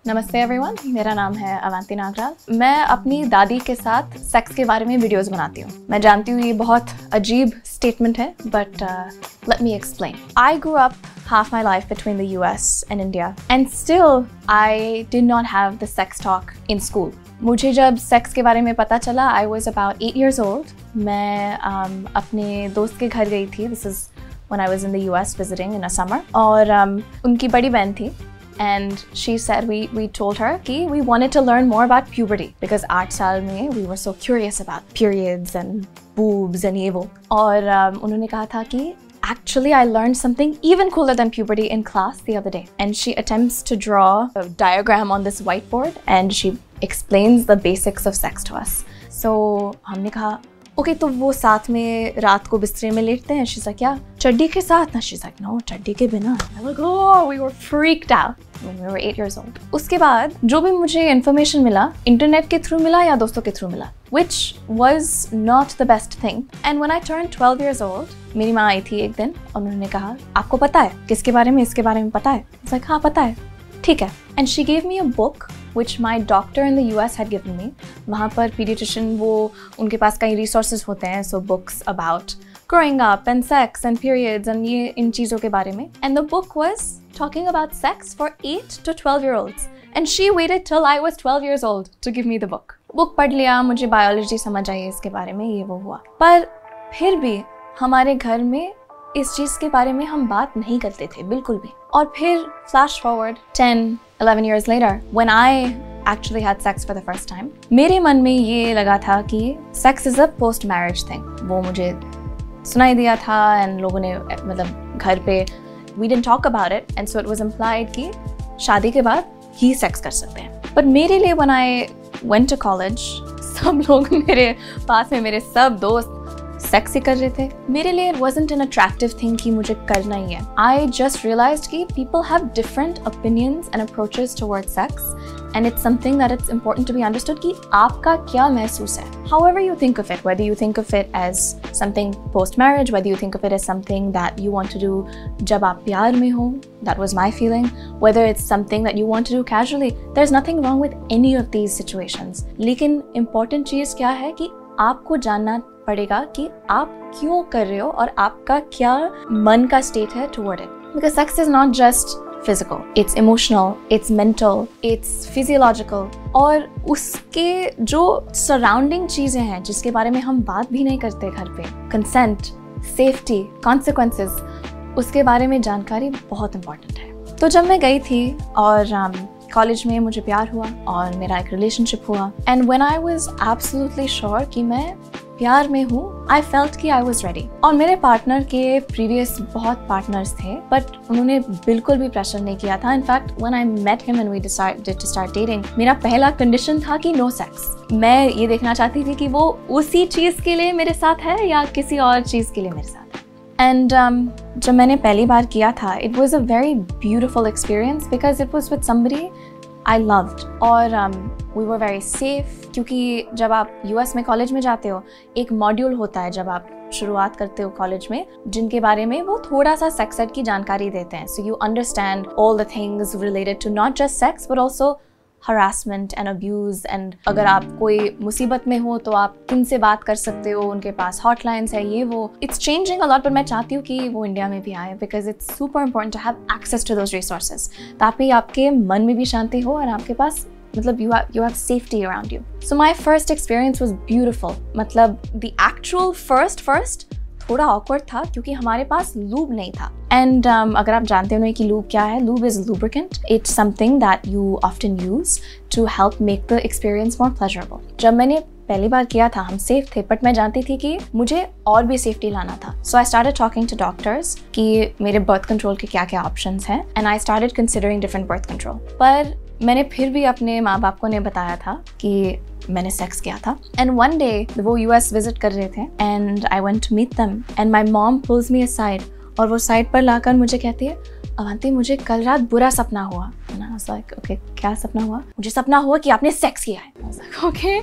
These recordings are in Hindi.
नमस्ते एवरीवन, मेरा नाम है अवंती नागराल। मैं अपनी दादी के साथ सेक्स के बारे में वीडियोस बनाती हूँ। मैं जानती हूँ ये बहुत अजीब स्टेटमेंट है, but let me explain. I grew up half my life between the US and India, and still I did not have the sex talk in school. मुझे जब सेक्स के बारे में पता चला, I was about 8 years old. मैं अपने दोस्त के घर गई थी. This is when I was in the US visiting in a summer. और उनकी बड़ी बहन थी. And she said we told her कि we wanted to learn more about puberty because 8 साल में we were so curious about periods and boobs and ये वो. और उन्होंने कहा था कि actually I learned something even cooler than puberty in class the other day. And she attempts to draw a diagram on this whiteboard and she explains the basics of sex to us. So हमने कहा ओके, तो वो साथ में रात को बिस्तरे में लेटते हैं? She's like, yeah. चड्डी के साथ ना? She's like, no, चड्डी के बिना. I'm like, oh, we were freaked out when we were 8 years old. उसके बाद जो भी मुझे information मिला, इंटरनेट के थ्रू मिला या दोस्तों के थ्रू मिला, which was not the best thing. And when I turned 12 years old, मेरी माँ आई थी एक दिन और उन्होंने कहा, आपको पता है किसके बारे में, इसके बारे में पता है? I was like, हाँ पता है, ठीक है. And she gave me a book which my doctor in the US had given me. वहाँ पर pediatrician वो उनके पास कई resources होते हैं, so books about growing up and sex and periods and ये इन चीज़ों के बारे में. And the book was talking about sex for 8 to 12-year-olds. And she waited till I was 12 years old to give me the book. Book पढ़ लिया, मुझे biology समझ आई इसके बारे में, ये वो हुआ. पर फिर भी हमारे घर में इस चीज़ के बारे में हम बात नहीं करते थे बिल्कुल भी. और फिर flash forward 10-11 years later, when I actually had sex for the first time, मेरे मन में ये लगा था कि sex is a post-marriage thing. वो मुझे सुनाई दिया था and लोगों ने मतलब घर पे we didn't talk about it and so it was implied कि शादी के बाद ही sex कर सकते हैं. But मेरे लिए when I went to college, सब लोग मेरे पास में, मेरे सब दोस्त सेक्स ही कर रहे थे. मेरे लिए it wasn't an attractive thing कि मुझे करना ही है. I just realized कि people have different opinions and approaches towards sex and it's something that it's important to be understood कि आपका क्या महसूस है. However you think of it, whether you think of it as something post-marriage, whether you think of it as something that you want to do जब आप प्यार में हो, that was my feeling, whether it's something that you want to do casually, there's nothing wrong with any of these situations. लेकिन important चीज़ क्या है कि आपको जानना पड़ेगा कि आप क्यों कर रहे हो और आपका क्या मन का स्टेट है toward it. Because sex is not just physical, it's emotional, it's mental, it's physiological. और उसके जो surrounding चीज़ें हैं जिसके बारे में हम बात भी नहीं करते घर पे, consent, safety, consequences, उसके बारे में जानकारी बहुत important है. तो जब मैं गई थी और कॉलेज में मुझे प्यार हुआ और मेरा एक रिलेशनशिप हुआ and when I was absolutely sure कि मैं प्यार में हूँ, I felt कि I was ready. और मेरे पार्टनर के प्रीवियस बहुत पार्टनर्स थे, बट उन्होंने बिल्कुल भी प्रेशर नहीं किया था. In fact when I met him and we decided to start dating, मेरा पहला कंडीशन था कि no sex. मैं ये देखना चाहती थी कि वो उसी चीज़ के लिए मेरे साथ है या किसी और चीज़ के लिए मेरे साथ है. And जब मैंने पहली बार किया था, it was a very beautiful experience because it was with somebody I loved. और we were very safe क्योंकि जब आप US में कॉलेज में जाते हो, एक मॉड्यूल होता है जब आप शुरुआत करते हो कॉलेज में, जिनके बारे में वो थोड़ा सा सेक्स एड की जानकारी देते हैं. So you understand all the things related to not just sex but also harassment and abuse and अगर आप कोई मुसीबत में हो तो आप किनसे बात कर सकते हो, उनके पास हॉटलाइंस है, ये वो. It's changing a lot, but मैं चाहती हूँ कि वो इंडिया में भी आए because it's super important to have access to those resources. ताकि आपके मन में भी शांति हो और आपके पास मतलब you have safety around you. So my first experience was beautiful. मतलब the actual first थोड़ा awkward था क्योंकि हमारे पास लूब नहीं था. And अगर आप जानते हो कि लूब क्या है, lube is lubricant. It's something that you often use to help make the experience more pleasurable. जब मैंने पहली बार किया था, हम सेफ थे, बट मैं जानती थी कि मुझे और भी सेफ्टी लाना था. So I started talking to doctors कि मेरे बर्थ कंट्रोल के क्या क्या ऑप्शंस हैं and I started considering different birth control. पर मैंने फिर भी अपने माँ बाप को ने बताया था कि मैंने सेक्स किया था. And one day वो US विजिट कर रहे थे and I went to meet them and my mom pulls me aside और वो साइड पर लाकर मुझे कहती है, अवंती मुझे कल रात बुरा सपना हुआ. And I was like, okay, क्या सपना हुआ? मुझे सपना हुआ कि आपने सेक्स किया है. I was like, okay,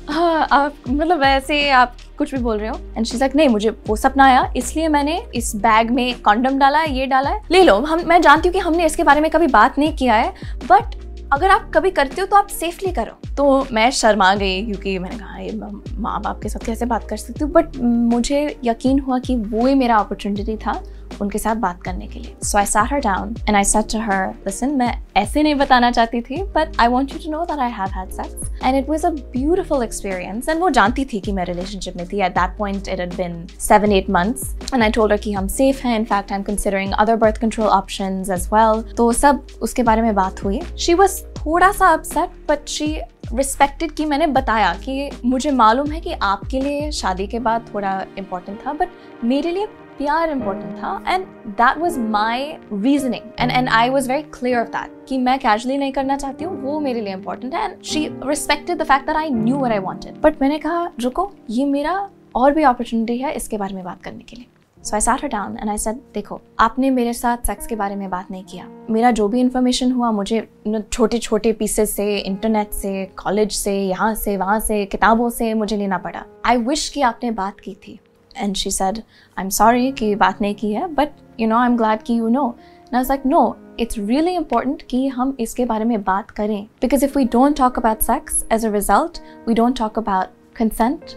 आप मतलब वैसे आप कुछ भी बोल रहे हो. And she's like, नहीं, मुझे वो सपना आया इसलिए मैंने इस बैग में कॉन्डम डाला है, ये डाला है, ले लो. मैं जानती हूँ कि हमने इसके बारे में कभी बात नहीं किया है, बट अगर आप कभी करते हो तो आप सेफली करो। तो मैं शर्मा गई क्योंकि मैंने कहा ये माँ बाप के साथ कैसे बात कर सकती हूँ, बट मुझे यकीन हुआ कि वो ही मेरा अपॉर्चुनिटी था उनके साथ बात करने के लिए। सो आई sat her down and I said to her, listen, मैं ऐसे नहीं बताना चाहती थी, but I want you to know that I have had sex and it was a beautiful experience। and वो जानती थी कि मैं relationship में थी। At that point it had been 7-8 months and I told her कि हम safe हैं, in fact I'm considering other birth control options as well। तो सब उसके बारे में बात हुई। She was थोड़ा सा upset but she respected कि मैंने बताया कि मुझे मालूम है कि आपके लिए शादी के बाद थोड़ा important था, but मेरे लिए प्यार important था and that was my reasoning and I was very clear of that कि मैं casually नहीं करना चाहती हूँ, वो मेरे लिए important है and she respected the fact that I knew what I wanted। but मैंने कहा रुको, ये मेरा और भी opportunity है इसके बारे में बात करने के लिए। So I sat her down and I said, देखो, आपने मेरे साथ सेक्स के बारे में बात नहीं किया। मेरा जो भी इन्फॉर्मेशन हुआ मुझे छोटे छोटे पीसेस से, इंटरनेट से, कॉलेज से, यहाँ से वहाँ से, किताबों से मुझे लेना पड़ा। I wish कि आपने बात की थी। And she said, I'm sorry कि बात नहीं की है, but you know, I'm glad कि you know। And I was like, no, it's really important कि हम इसके बारे में बात करें। Because if we don't talk about sex, as a result, we don't talk about consent,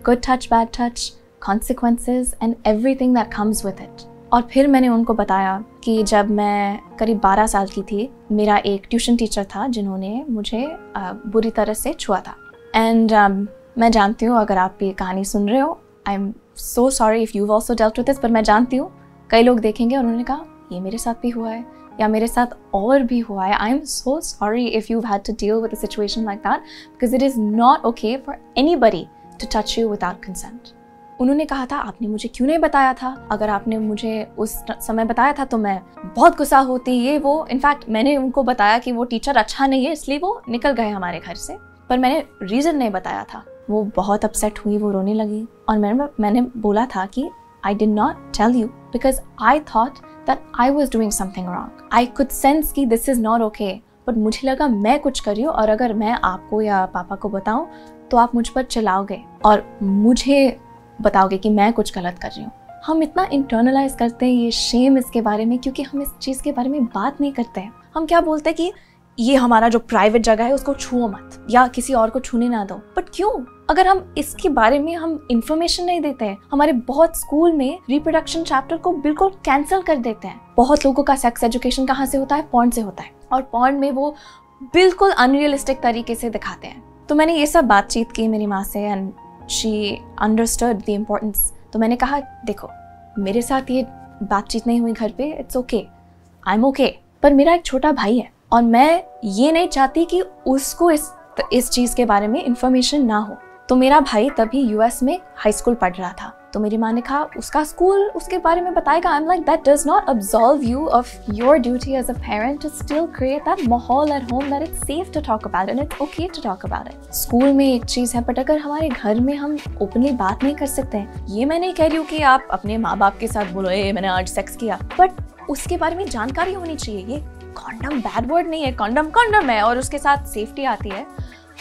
good touch, bad touch, consequences and everything that comes with it। और फिर मैंने उनको बताया कि जब मैं करीब 12 साल की थी, मेरा एक ट्यूशन टीचर था जिन्होंने मुझे बुरी तरह से छुआ था। एंड मैं जानती हूँ अगर आप ये कहानी सुन रहे हो, आई am so sorry if you also dealt with this, पर मैं जानती हूँ कई लोग देखेंगे और उन्होंने कहा ये मेरे साथ भी हुआ है या मेरे साथ और भी हुआ है। I am so sorry if you had to deal with a situation like that, because it is not okay for anybody to touch you without consent. उन्होंने कहा था आपने मुझे क्यों नहीं बताया था, अगर आपने मुझे उस समय बताया था तो मैं बहुत गुस्सा होती, ये वो। इनफैक्ट मैंने उनको बताया कि वो टीचर अच्छा नहीं है इसलिए वो निकल गए हमारे घर से, पर मैंने रीज़न नहीं बताया था। वो बहुत अपसेट हुई, वो रोने लगी और मैंने बोला था कि I did not tell you because I thought that I was doing something wrong. I could sense कि this is not okay, but मुझे लगा मैं कुछ कर रही हूँ और अगर मैं आपको या पापा को बताऊँ तो आप मुझ पर चिल्लाओगे और मुझे बताओगे कि मैं कुछ गलत कर रही हूँ। हम इतना इंटरनलाइज करते हैं ये शेम इसके बारे में क्योंकि हम इस चीज़ के बारे में बात नहीं करते हैं। हम क्या बोलते हैं कि ये हमारा जो प्राइवेट जगह है उसको छुओ मत या किसी और को छूने ना दो। बट क्यों? अगर हम इसके बारे में हम इंफॉर्मेशन नहीं देते हैं, हमारे बहुत स्कूल में रिप्रोडक्शन चैप्टर को बिल्कुल कैंसिल कर देते हैं। बहुत लोगों का सेक्स एजुकेशन कहाँ से होता है? पॉर्न से होता है, और पॉर्न में वो बिल्कुल अनरियलिस्टिक तरीके से दिखाते हैं। तो मैंने ये सब बातचीत की मेरी माँ से and she understood the importance। तो मैंने कहा देखो, मेरे साथ ये बातचीत नहीं हुई घर पे, it's okay, I'm okay, पर मेरा एक छोटा भाई है और मैं ये नहीं चाहती कि उसको इस चीज़ के बारे में इंफॉर्मेशन ना हो। तो मेरा भाई तभी यूएस में हाई स्कूल पढ़ रहा था, तो मेरी माँ ने कहा उसका स्कूल उसके बारे में बताएगा। I am like that does not absolve you of your duty as a parent to still create that माहौल at home that it's safe to talk about and it's okay to talk about it. School में एक चीज़ है, बट अगर हमारे घर में हम ओपनली बात नहीं कर सकते हैं, ये मैं नहीं कह रही हूँ कि आप अपने माँ बाप के साथ बोलो ए मैंने आज सेक्स किया, बट उसके बारे में जानकारी होनी चाहिए। ये कॉन्डम बैड वर्ड नहीं है, कॉन्डम है और उसके साथ सेफ्टी आती है।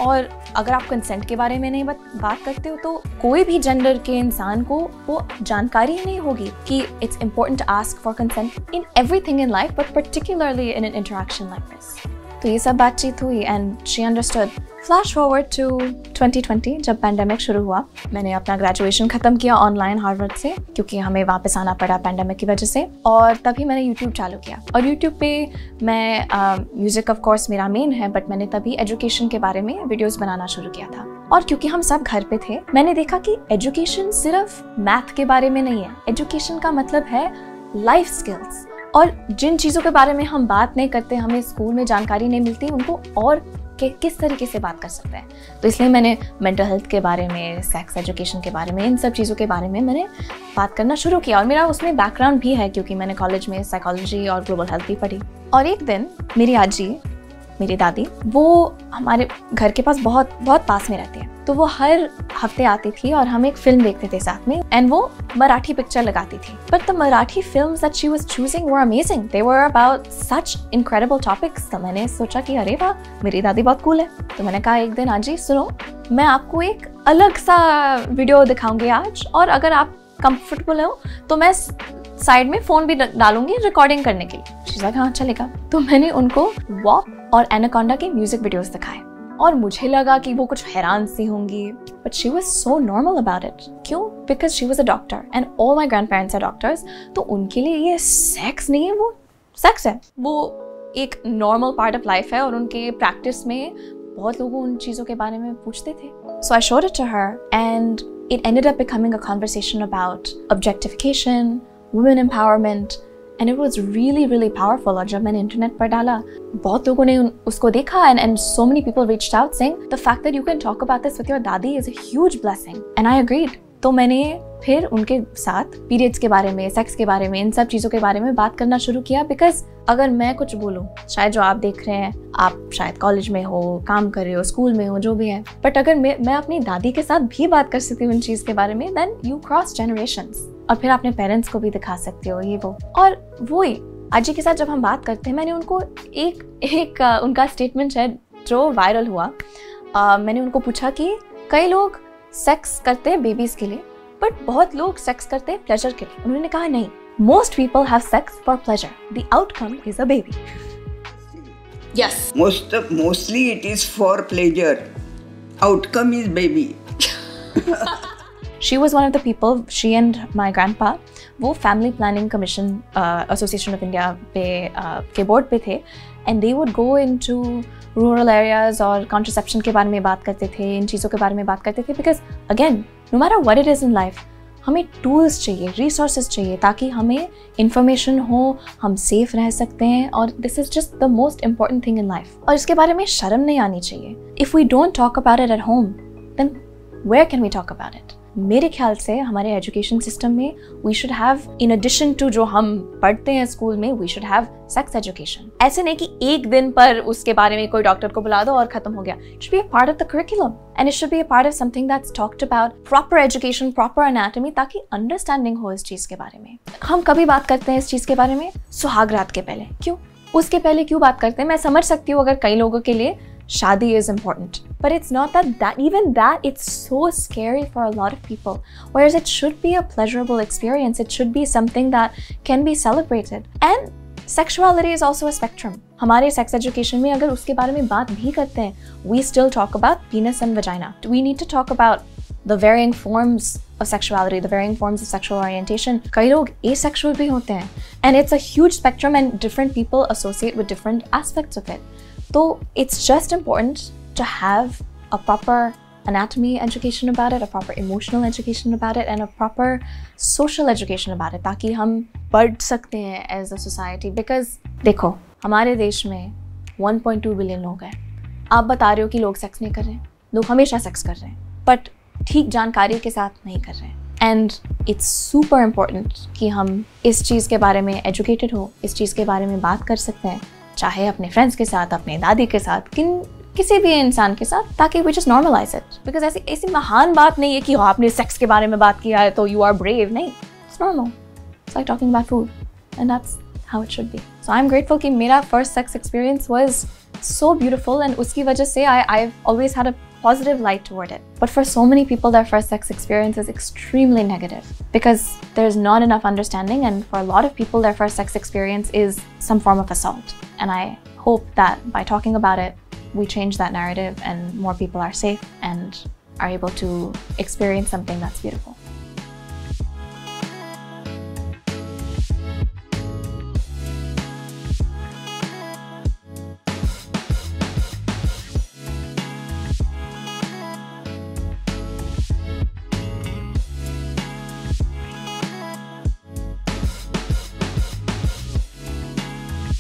और अगर आप कंसेंट के बारे में नहीं बात करते हो तो कोई भी जेंडर के इंसान को वो जानकारी नहीं होगी कि it's important to ask for consent in everything in life, but particularly in an interaction like this. तो ये सब बातचीत हुई and she understood. Flash forward to 2020 जब पैंडेमिक शुरू हुआ, मैंने अपना ग्रेजुएशन ख़त्म किया ऑनलाइन हार्वर्ड से क्योंकि हमें वापस आना पड़ा पैंडेमिक की वजह से, और तभी मैंने यूट्यूब चालू किया। और यूट्यूब पे मैं म्यूज़िक ऑफ कोर्स मेरा मेन है, बट मैंने तभी एजुकेशन के बारे में वीडियोज़ बनाना शुरू किया था। और क्योंकि हम सब घर पे थे, मैंने देखा कि एजुकेशन सिर्फ मैथ के बारे में नहीं है। एजुकेशन का मतलब है लाइफ स्किल्स, और जिन चीज़ों के बारे में हम बात नहीं करते, हमें स्कूल में जानकारी नहीं मिलती, उनको और किस तरीके से बात कर सकते हैं। तो इसलिए मैंने मेंटल हेल्थ के बारे में, सेक्स एजुकेशन के बारे में, इन सब चीज़ों के बारे में मैंने बात करना शुरू किया। और मेरा उसमें बैकग्राउंड भी है क्योंकि मैंने कॉलेज में साइकोलॉजी और ग्लोबल हेल्थ भी पढ़ी। और एक दिन मेरी आजी, मेरी दादी, वो हमारे घर के पास बहुत पास में रहती है, तो वो हर हफ्ते आती थी और हम एक फिल्म देखते थे साथ में, एंड वो मराठी पिक्चर लगाती थी। But the Marathi films that she was choosing were amazing, they were about such incredible topics. तो मैंने सोचा कि अरे वाह, मेरी दादी बहुत कूल है। तो मैंने कहा एक दिन आजी सुनो, मैं आपको एक अलग सा वीडियो दिखाऊंगी आज, और अगर आप कंफर्टेबल हो तो मैं साइड में फोन भी डालूंगी रिकॉर्डिंग करने के लिए। शी इज लाइक हाँ चलेगा। तो मैंने उनको वॉक और एनाकोंडा के म्यूजिक वीडियोस दिखाए और मुझे लगा कि वो कुछ हैरान सी होंगी, but she was so normal about it. क्यों? Because she was a doctor and all my grandparents are doctors. तो उनके लिए ये सेक्स नहीं है, वो सेक्स है, वो एक नॉर्मल पार्ट ऑफ लाइफ है। और उनके प्रैक्टिस में बहुत लोग उन चीज़ों के बारे में पूछते थे। So I showed it to her and it ended up becoming a conversation about objectification, women empowerment, and it was really, really powerful. और जब मैंने इंटरनेट पर डाला, बहुत लोगों ने उसको देखा and so many people reached out saying the fact that you can talk about this with your dadi is a huge blessing. And I agreed. तो मैंने फिर उनके साथ पीरियड्स के बारे में, सेक्स के बारे में, इन सब चीज़ों के बारे में बात करना शुरू किया। बिकॉज अगर मैं कुछ बोलूँ, शायद जो आप देख रहे हैं, आप शायद कॉलेज में हो, काम कर रहे हो, स्कूल में हो, जो भी है, बट अगर मैं अपनी दादी के साथ भी बात कर सकती हूँ इन चीज़ के बारे में, देन यू क्रॉस जनरेशंस। और फिर अपने पेरेंट्स को भी दिखा सकते हो ये वो। और वही आजी के साथ जब हम बात करते हैं, मैंने उनको एक उनका स्टेटमेंट है जो वायरल हुआ। मैंने उनको पूछा कि कई लोग सेक्स करते हैं बेबीज के लिए, बट बहुत लोग सेक्स करते हैं प्लेजर के लिए। उन्होंने कहा नहीं, most people have sex for pleasure, the outcome is a baby. Yes, mostly it is for pleasure, outcome is baby. She was one of the people, she and my grandpa, वो family planning commission association of India के बोर्ड पे थे, and they would go into rural areas और कॉन्ट्रसेप्शन के बारे में बात करते थे, इन चीज़ों के बारे में बात करते थे। Because again, no matter what it is in life, हमें टूल्स चाहिए, रिसोर्सेज चाहिए, ताकि हमें इंफॉर्मेशन हो, हम सेफ रह सकते हैं। और this is just the most important thing in life. और इसके बारे में शर्म नहीं आनी चाहिए। If we don't talk about it at home, then where can we talk about it? मेरे ख्याल से हमारे एजुकेशन सिस्टम में we should have, in addition to जो हम पढ़ते हैं स्कूल में, we should have sex education. ऐसे नहीं कि एक दिन पर उसके बारे में कोई डॉक्टर को बुला दो और खत्म हो गया। It should be a part of the curriculum and it should be a part of something that's talked about, proper education, proper anatomy, ताकि अंडरस्टैंडिंग हो इस चीज़ के बारे में। हम कभी बात करते हैं इस चीज़ के बारे में सुहाग रात के पहले, क्यों? उसके पहले क्यों बात करते हैं? मैं समझ सकती हूँ अगर कई लोगों के लिए शादी is important, but it's not that even that it's so scary for a lot of people, whereas it should be a pleasurable experience. It should be something that can be celebrated. And sexuality is also a spectrum. हमारे sex education में अगर उसके बारे में बात भी करते हैं, we still talk about penis and vagina. We need to talk about the varying forms of sexuality, the varying forms of sexual orientation. कई लोग asexual भी होते हैं, and it's a huge spectrum and different people associate with different aspects of it. So it's just important to have a proper anatomy education about it, a proper emotional education about it, and a proper social education about it, ताकि हम बढ़ सकते हैं as a society. Because देखो, हमारे देश में 1.2 बिलियन लोग हैं। आप बता रहे हो कि लोग सेक्स नहीं कर रहे हैं, लोग हमेशा सेक्स कर रहे हैं, बट ठीक जानकारी के साथ नहीं कर रहे हैं। एंड इट्स सुपर इम्पोर्टेंट कि हम इस चीज़ के बारे में एजुकेटेड हो, इस चीज़ के बारे में बात कर सकते हैं, चाहे अपने फ्रेंड्स के साथ, अपने दादी के साथ, किसी भी इंसान के साथ, ताकि we just normalize it. Because ऐसी महान बात नहीं है कि आपने सेक्स के बारे में बात किया है तो यू आर ब्रेव। नहीं, it's normal. It's like talking about food and that's how it should be. So I am grateful कि मेरा first sex experience was so beautiful, and उसकी वजह से I've always had a positive light toward it. But for so many people, their first sex experience is extremely negative because there's not enough understanding, and for a lot of people, their first sex experience is some form of assault. And I hope that by talking about it, we change that narrative and more people are safe and are able to experience something that's beautiful.